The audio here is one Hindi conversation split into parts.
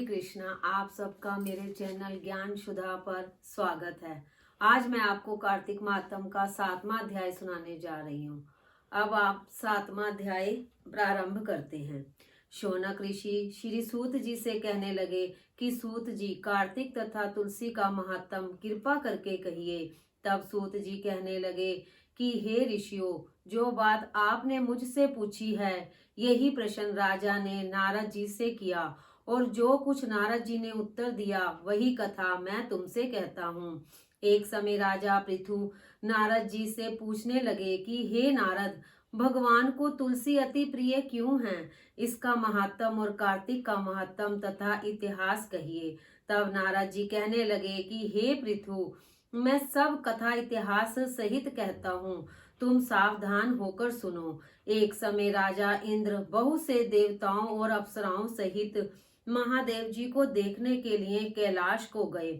कृष्णा। आप सबका मेरे चैनल ज्ञान सुधा पर स्वागत है। आज मैं आपको कार्तिक मातम का 7वां अध्याय सुनाने जा रही हूँ। अब आप 7वां अध्याय प्रारंभ करते हैं। शौनक ऋषि श्री सूत जी से कहने लगे कि सूत जी, कार्तिक तथा तुलसी का महात्म कृपा करके कहिए। तब सूत जी कहने लगे कि हे ऋषियों, जो बात आपने मुझसे पूछी है, यही प्रश्न राजा ने नारद जी से किया और जो कुछ नारद जी ने उत्तर दिया वही कथा मैं तुमसे कहता हूँ। एक समय राजा पृथु नारद जी से पूछने लगे कि हे नारद, भगवान को तुलसी अति प्रिय क्यों है? इसका महात्म और कार्तिक का महात्म तथा इतिहास कहिए। तब नारद जी कहने लगे कि हे पृथु, मैं सब कथा इतिहास सहित कहता हूँ, तुम सावधान होकर सुनो। एक समय राजा इंद्र बहुत से देवताओं और अप्सराओं सहित महादेव जी को देखने के लिए कैलाश को गए।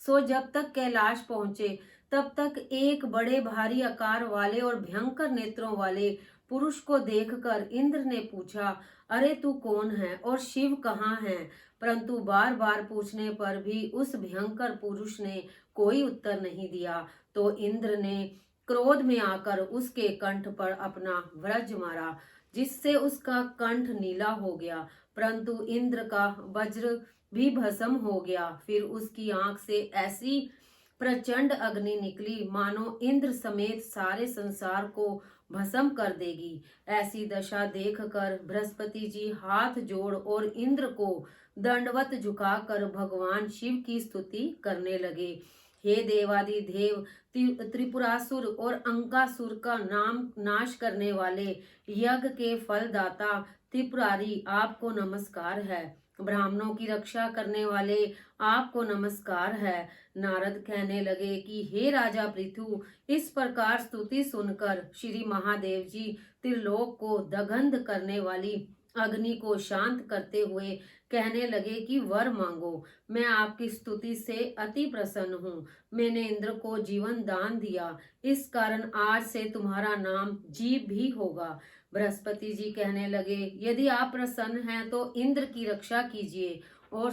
सो जब तक कैलाश पहुंचे तब तक एक बड़े भारी आकार वाले और भयंकर नेत्रों वाले पुरुष को देखकर इंद्र ने पूछा, अरे तू कौन है और शिव कहाँ है? परंतु बार बार पूछने पर भी उस भयंकर पुरुष ने कोई उत्तर नहीं दिया। तो इंद्र ने क्रोध में आकर उसके कंठ पर अपना वज्र मारा, जिससे उसका कंठ नीला हो गया, परंतु इंद्र का वज्र भी भस्म हो गया। फिर उसकी आंख से ऐसी प्रचंड अग्नि निकली मानो इंद्र समेत सारे संसार को भस्म कर देगी। ऐसी दशा देखकर बृहस्पति जी हाथ जोड़ और इंद्र को दंडवत झुकाकर भगवान शिव की स्तुति करने लगे। हे देवादि देव, त्रिपुरासुर और अंकासुर का नाम नाश करने वाले, यज्ञ के फलदाता त्रिपुरारी, आपको नमस्कार है। ब्राह्मणों की रक्षा करने वाले, आपको नमस्कार है। नारद कहने लगे कि हे राजा पृथु, इस प्रकार स्तुति सुनकर श्री महादेव जी त्रिलोक को दग्ध करने वाली अग्नि को शांत करते हुए कहने लगे कि वर मांगो। मैं आपकी स्तुति से अति प्रसन्न हूँ। मैंने इंद्र को जीवन दान दिया, इस कारण आज से तुम्हारा नाम जीव भी होगा। बृहस्पति जी कहने लगे, यदि आप प्रसन्न हैं तो इंद्र की रक्षा कीजिए और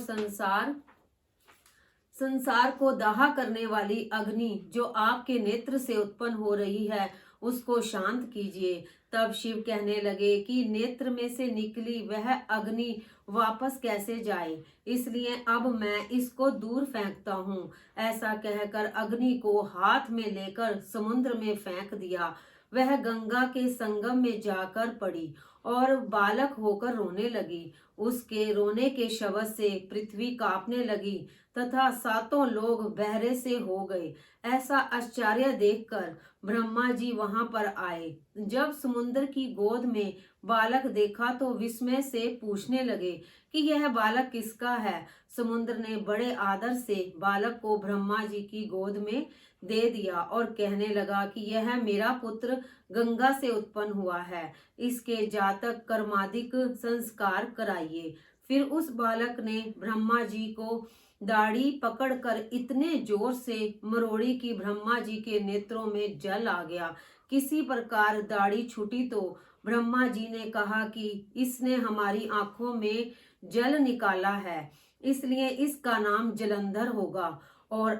संसार को दाह करने वाली अग्नि जो आपके नेत्र से उत्पन्न हो रही है, उसको शांत कीजिए। तब शिव कहने लगे कि नेत्र में से निकली वह अग्नि वापस कैसे जाए, इसलिए अब मैं इसको दूर फेंकता हूँ। ऐसा कहकर अग्नि को हाथ में लेकर समुद्र में फेंक दिया। वह गंगा के संगम में जाकर पड़ी और बालक होकर रोने लगी। उसके रोने के शब्द से पृथ्वी कांपने लगी तथा सातों लोग बहरे से हो गए। ऐसा आश्चर्य देखकर ब्रह्मा जी वहां पर आए। जब समुद्र की गोद में बालक देखा तो विस्मय से पूछने लगे कि यह बालक किसका है। समुद्र ने बड़े आदर से बालक को ब्रह्मा जी की गोद में दे दिया और कहने लगा कि यह मेरा पुत्र गंगा से उत्पन्न हुआ है, इसके जातक कर्मादिक संस्कार कराइए। फिर उस बालक ने ब्रह्मा जी को दाढ़ी पकड़कर इतने जोर से मरोड़ी कि ब्रह्मा जी के नेत्रों में जल आ गया। किसी प्रकार दाढ़ी छूटी तो ब्रह्मा जी ने कहा कि इसने हमारी आंखों में जल निकाला है, इसलिए इसका नाम जलंधर होगा और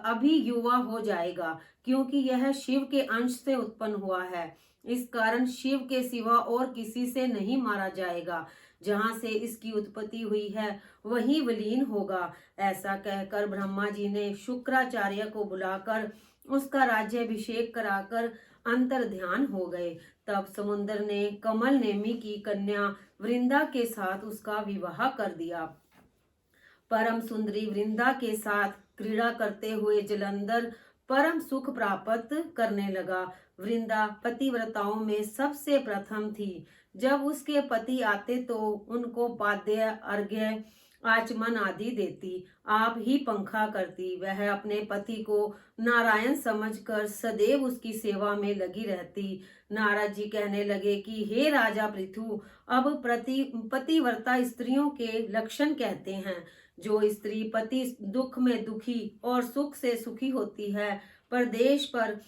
अभी युवा हो जाएगा, क्योंकि यह शिव के अंश से उत्पन्न हुआ है। इस कारण शिव के सिवा और किसी से नहीं मारा जाएगा। जहाँ से इसकी उत्पत्ति हुई है वही विलीन होगा। ऐसा कहकर ब्रह्मा जी ने शुक्राचार्य को बुलाकर उसका राज्याभिषेक कराकर अंतर ध्यान हो गए। तब समुद्र ने कमल नेमी की कन्या वृंदा के साथ उसका विवाह कर दिया। परम सुंदरी वृंदा के साथ क्रीड़ा करते हुए जलंधर परम सुख प्राप्त करने लगा। वृंदा पतिव्रताओं में सबसे प्रथम थी। जब उसके पति आते तो उनको पाद्य, अर्घ्य, आचमन आदि देती, आप ही पंखा करती। वह अपने पति को नारायण समझकर सदैव उसकी सेवा में लगी रहती। नारद जी कहने लगे कि हे राजा पृथु, अब पतिव्रता स्त्रियों के लक्षण कहते हैं। जो स्त्री पति दुख में दुखी और सुख से सुखी होती है, परदेश पर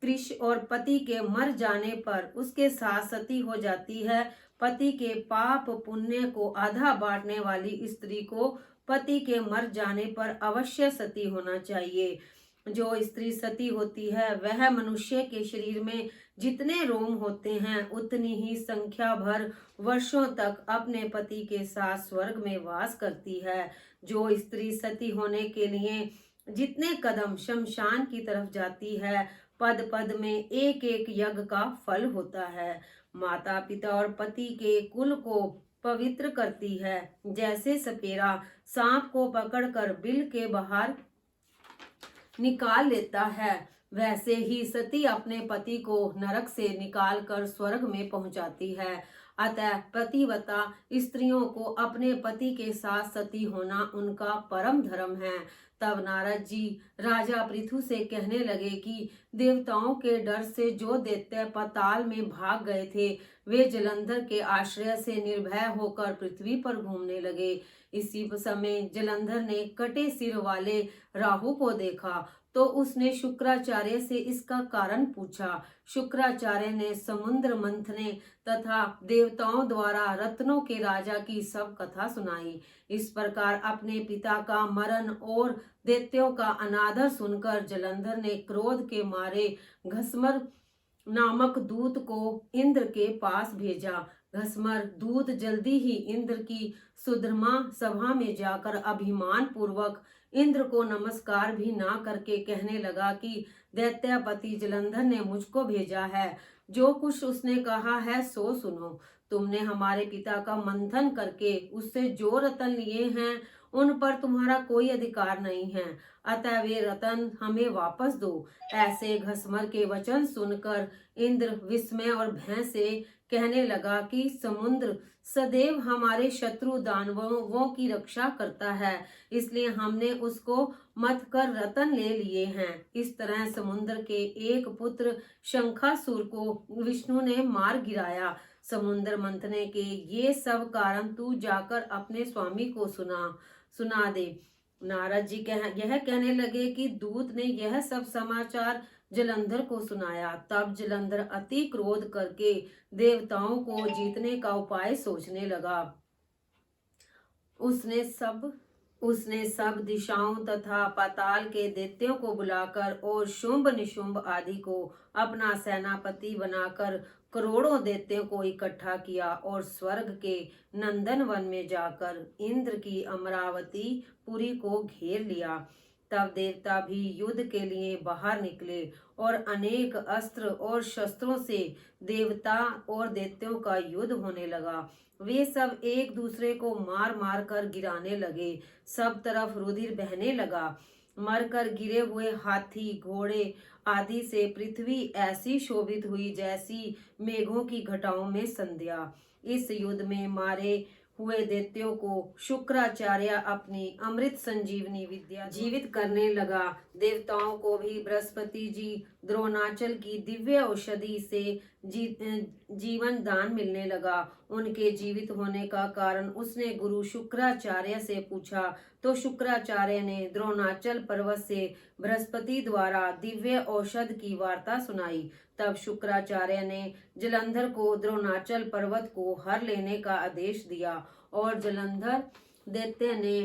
कृष और पति के मर जाने पर उसके साथ सती हो जाती है, पति के पाप पुण्य को आधा बांटने वाली स्त्री को पति के मर जाने पर अवश्य सती होना चाहिए। जो स्त्री सती होती है वह मनुष्य के शरीर में जितने रोम होते हैं उतनी ही संख्या भर वर्षों तक अपने पति के साथ स्वर्ग में वास करती है। जो स्त्री सती होने के लिए जितने कदम शमशान की तरफ जाती है, पद पद में एक एक यज्ञ का फल होता है। माता पिता और पति के कुल को पवित्र करती है। जैसे सपेरा सांप को पकड़कर बिल के बाहर निकाल लेता है, वैसे ही सती अपने पति को नरक से निकाल कर स्वर्ग में पहुंचाती है। अतः पतिव्रता स्त्रियों को अपने पति के साथ सती होना उनका परम धर्म है। तब नारद जी राजा पृथु से कहने लगे कि देवताओं के डर से जो दैत्य पाताल में भाग गए थे, वे जलंधर के आश्रय से निर्भय होकर पृथ्वी पर घूमने लगे। इसी समय जलंधर ने कटे सिर वाले राहु को देखा तो उसने शुक्राचार्य से इसका कारण पूछा। शुक्राचार्य ने समुद्र मंथने तथा देवताओं द्वारा रत्नों के राजा की सब कथा सुनाई। इस प्रकार अपने पिता का मरण और दैत्यों का अनादर सुनकर जलंधर ने क्रोध के मारे घसमर नामक दूत को इंद्र के पास भेजा। घसमर दूत जल्दी ही इंद्र की सुधर्मा सभा में जाकर अभिमान पूर्वक इंद्र को नमस्कार भी ना करके कहने लगा कि दैत्यपति जलंधर ने मुझको भेजा है। जो कुछ उसने कहा है सो सुनो। तुमने हमारे पिता का मंथन करके उससे जो रतन लिए हैं उन पर तुम्हारा कोई अधिकार नहीं है, अतः वे रतन हमें वापस दो। ऐसे घसमर के वचन सुनकर इंद्र विस्मय और भय से कहने लगा कि समुद्र सदैव हमारे शत्रु दानवों की रक्षा करता है, इसलिए हमने उसको मत कर रतन ले लिए हैं। इस तरह समुद्र के एक पुत्र शंखासुर को विष्णु ने मार गिराया। समुद्र मंथने के ये सब कारण तू जाकर अपने स्वामी को सुना दे। नारद जी यह कहने लगे कि दूत ने यह सब समाचार जलंधर को सुनाया। तब जलंधर अति क्रोध करके देवताओं को जीतने का उपाय सोचने लगा। उसने सब दिशाओं तथा पाताल के दैत्यों को बुलाकर और शुंभ निशुंभ आदि को अपना सेनापति बनाकर करोड़ों दैत्यों को इकट्ठा किया और स्वर्ग के नंदन वन में जाकर इंद्र की अमरावती पुरी को घेर लिया। तब देवता भी युद्ध के लिए बाहर निकले और अनेक अस्त्र और शस्त्रों से देवता और दैत्यों का युद्ध होने लगा। वे सब एक दूसरे को मार मार कर गिराने लगे। सब तरफ रुधिर बहने लगा। मरकर गिरे हुए हाथी घोड़े आदि से पृथ्वी ऐसी शोभित हुई जैसी मेघों की घटाओं में संध्या। इस युद्ध में मारे हुए दैत्यों को शुक्राचार्य अपनी अमृत संजीवनी विद्या जीवित करने लगा। देवताओं को भी बृहस्पति जी द्रोणाचल की दिव्य औषधि से जीवन दान मिलने लगा। उनके जीवित होने का कारण उसने गुरु शुक्राचार्य से पूछा तो शुक्राचार्य ने द्रोणाचल पर्वत से बृहस्पति द्वारा दिव्य औषध की वार्ता सुनाई। तब शुक्राचार्य ने जलंधर को द्रोणाचल पर्वत को हर लेने का आदेश दिया और जलंधर दैत्य ने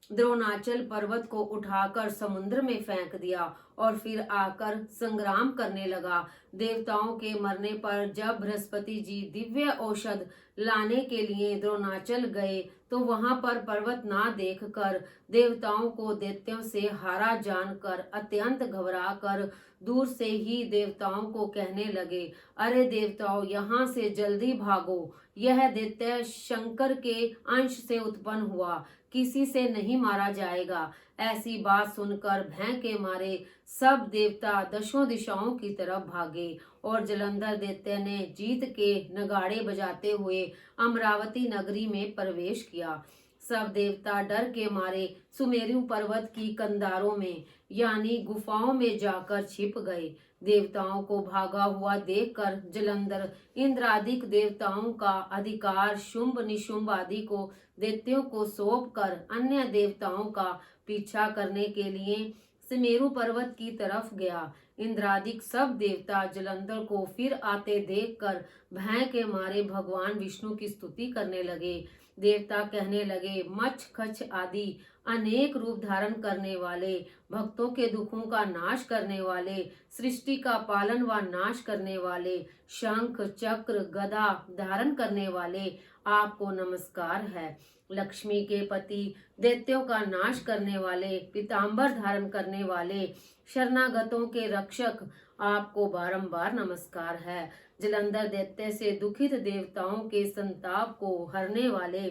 द्रोणाचल पर्वत को उठाकर समुद्र में फेंक दिया और फिर आकर संग्राम करने लगा। देवताओं के मरने पर जब बृहस्पति जी दिव्य औषध लाने के लिए द्रोणाचल गए तो वहां पर पर्वत ना देखकर देवताओं को दैत्यों से हारा जानकर अत्यंत घबरा कर दूर से ही देवताओं को कहने लगे, अरे देवताओं, यहाँ से जल्दी भागो, यह दैत्य शंकर के अंश से उत्पन्न हुआ, किसी से नहीं मारा जाएगा। ऐसी बात सुनकर भय के मारे सब देवता दशों दिशाओं की तरफ भागे और जलंधर दैत्य ने जीत के नगाड़े बजाते हुए अमरावती नगरी में प्रवेश किया। सब देवता डर के मारे सुमेरु पर्वत की कंधारों में यानी गुफाओं में जाकर छिप गए। देवताओं को भागा हुआ देखकर जलंधर इंद्रादिक देवताओं का अधिकार शुंभ निशुंभ आदि को दैत्यों को सौंप कर अन्य देवताओं का पीछा करने के लिए सुमेरु पर्वत की तरफ गया। इंद्रादिक सब देवता जलंधर को फिर आते देखकर भय के मारे भगवान विष्णु की स्तुति करने लगे। देवता कहने लगे, मच्छ खच्छ आदि अनेक रूप धारण करने वाले, भक्तों के दुखों का नाश करने वाले, सृष्टि का पालन व नाश करने वाले, शंख चक्र गदा धारण करने वाले, आपको नमस्कार है। लक्ष्मी के पति, दैत्यों का नाश करने वाले, पीतांबर धारण करने वाले, शरणागतों के रक्षक, आपको बारंबार नमस्कार है। जलंधर दैत्य से दुखित देवताओं के संताप को हरने वाले,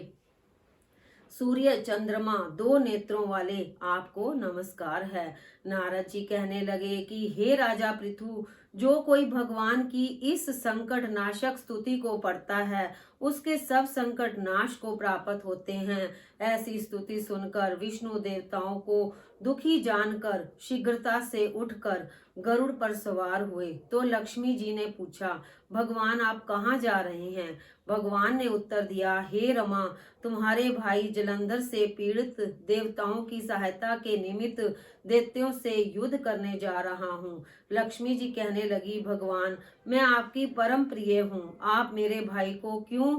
सूर्य चंद्रमा दो नेत्रों वाले, आपको नमस्कार है। नारद जी कहने लगे कि हे राजा पृथु, जो कोई भगवान की इस संकट नाशक स्तुति को पढ़ता है उसके सब संकट नाश को प्राप्त होते हैं। ऐसी स्तुति सुनकर विष्णु देवताओं को दुखी जानकर शीघ्रता से उठकर गरुड़ पर सवार हुए। तो लक्ष्मी जी ने पूछा, भगवान आप कहाँ जा रहे हैं? भगवान ने उत्तर दिया, हे रमा, तुम्हारे भाई जलंधर से पीड़ित देवताओं की सहायता के निमित्त दैत्यों से युद्ध करने जा रहा हूँ। लक्ष्मी जी कहने लगी, भगवान मैं आपकी परम प्रिय हूँ, आप मेरे भाई को क्यों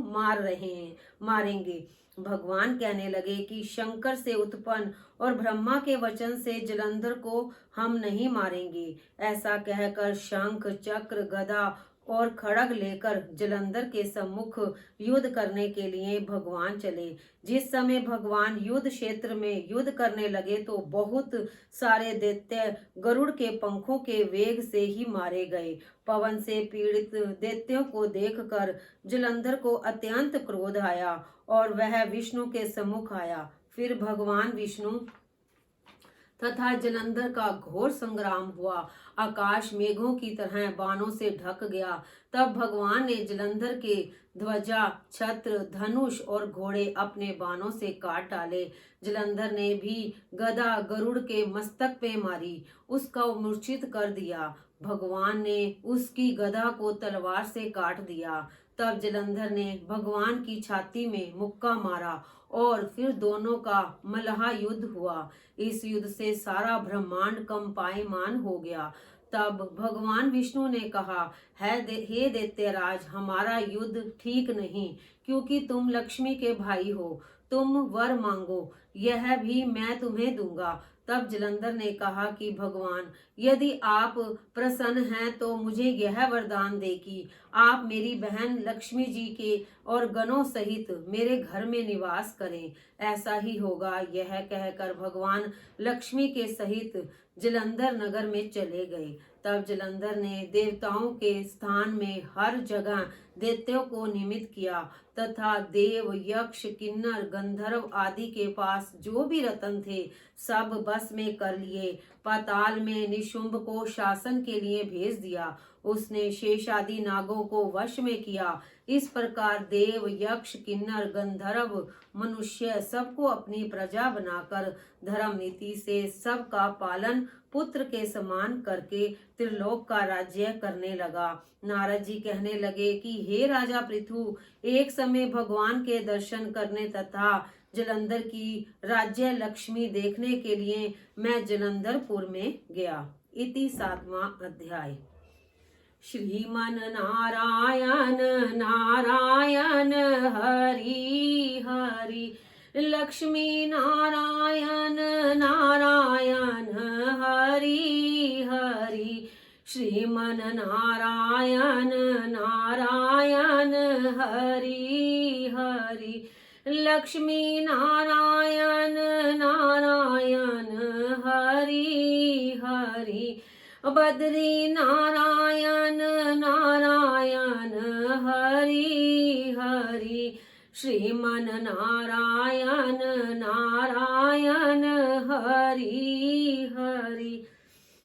मारेंगे? भगवान कहने लगे कि शंकर से उत्पन्न और ब्रह्मा के वचन से जलंधर को हम नहीं मारेंगे। ऐसा कहकर शंख चक्र गदा और खड़ग लेकर जलंधर के सम्मुख युद्ध करने के लिए भगवान चले। जिस समय भगवान युद्ध क्षेत्र में युद्ध करने लगे तो बहुत सारे दैत्य गरुड़ के पंखों के वेग से ही मारे गए। पवन से पीड़ित दैत्यों को देखकर जलंधर को अत्यंत क्रोध आया और वह विष्णु के सम्मुख आया। फिर भगवान विष्णु तथा जलंधर का घोर संग्राम हुआ। आकाश मेघों की तरह बाणों से ढक गया। तब भगवान ने जलंधर के ध्वजा, छत्र, धनुष और घोड़े अपने बाणों से काट डाले। जलंधर ने भी गदा गरुड़ के मस्तक पे मारी, उसका मूर्छित कर दिया। भगवान ने उसकी गदा को तलवार से काट दिया। तब जलंधर ने भगवान की छाती में मुक्का मारा और फिर दोनों का मल्लाह युद्ध हुआ। इस युद्ध से सारा ब्रह्मांड कंपायमान हो गया। तब भगवान विष्णु ने कहा, हे दैत्यराज, हमारा युद्ध ठीक नहीं, क्योंकि तुम लक्ष्मी के भाई हो। तुम वर मांगो, यह भी मैं तुम्हें दूंगा। तब जलंधर ने कहा कि भगवान, यदि आप प्रसन्न हैं तो मुझे यह वरदान दे कि आप मेरी बहन लक्ष्मी जी के और गणों सहित मेरे घर में निवास करें। ऐसा ही होगा। यह कहकर भगवान लक्ष्मी के सहित जलंधर नगर में चले गए। तब जलंधर ने देवताओं के स्थान में हर जगह दैत्यों को निमित्त किया तथा देव, यक्ष, किन्नर, गंधर्व आदि के पास जो भी रत्न थे सब बस में कर लिए। पाताल में निशुंभ को शासन के लिए भेज दिया। उसने शेष आदि नागों को वश में किया। इस प्रकार देव, यक्ष, किन्नर, गंधर्व, मनुष्य सबको अपनी प्रजा बनाकर धर्म नीति से सबका पालन पुत्र के समान करके त्रिलोक का राज्य करने लगा। नारद जी कहने लगे कि हे राजा पृथु, एक समय भगवान के दर्शन करने तथा जलंधर की राज्य लक्ष्मी देखने के लिए मैं जलंधरपुर में गया। इति 7वां अध्याय। श्रीमन नारायण नारायण हरि हरि, लक्ष्मी नारायण नारायण हरि हरि, श्रीमन नारायण नारायण हरि हरि, लक्ष्मी नारायण नारायण हरि हरि, बद्री नारायण नारायण हरि हरि, श्रीमन नारायण नारायण हरि हरि।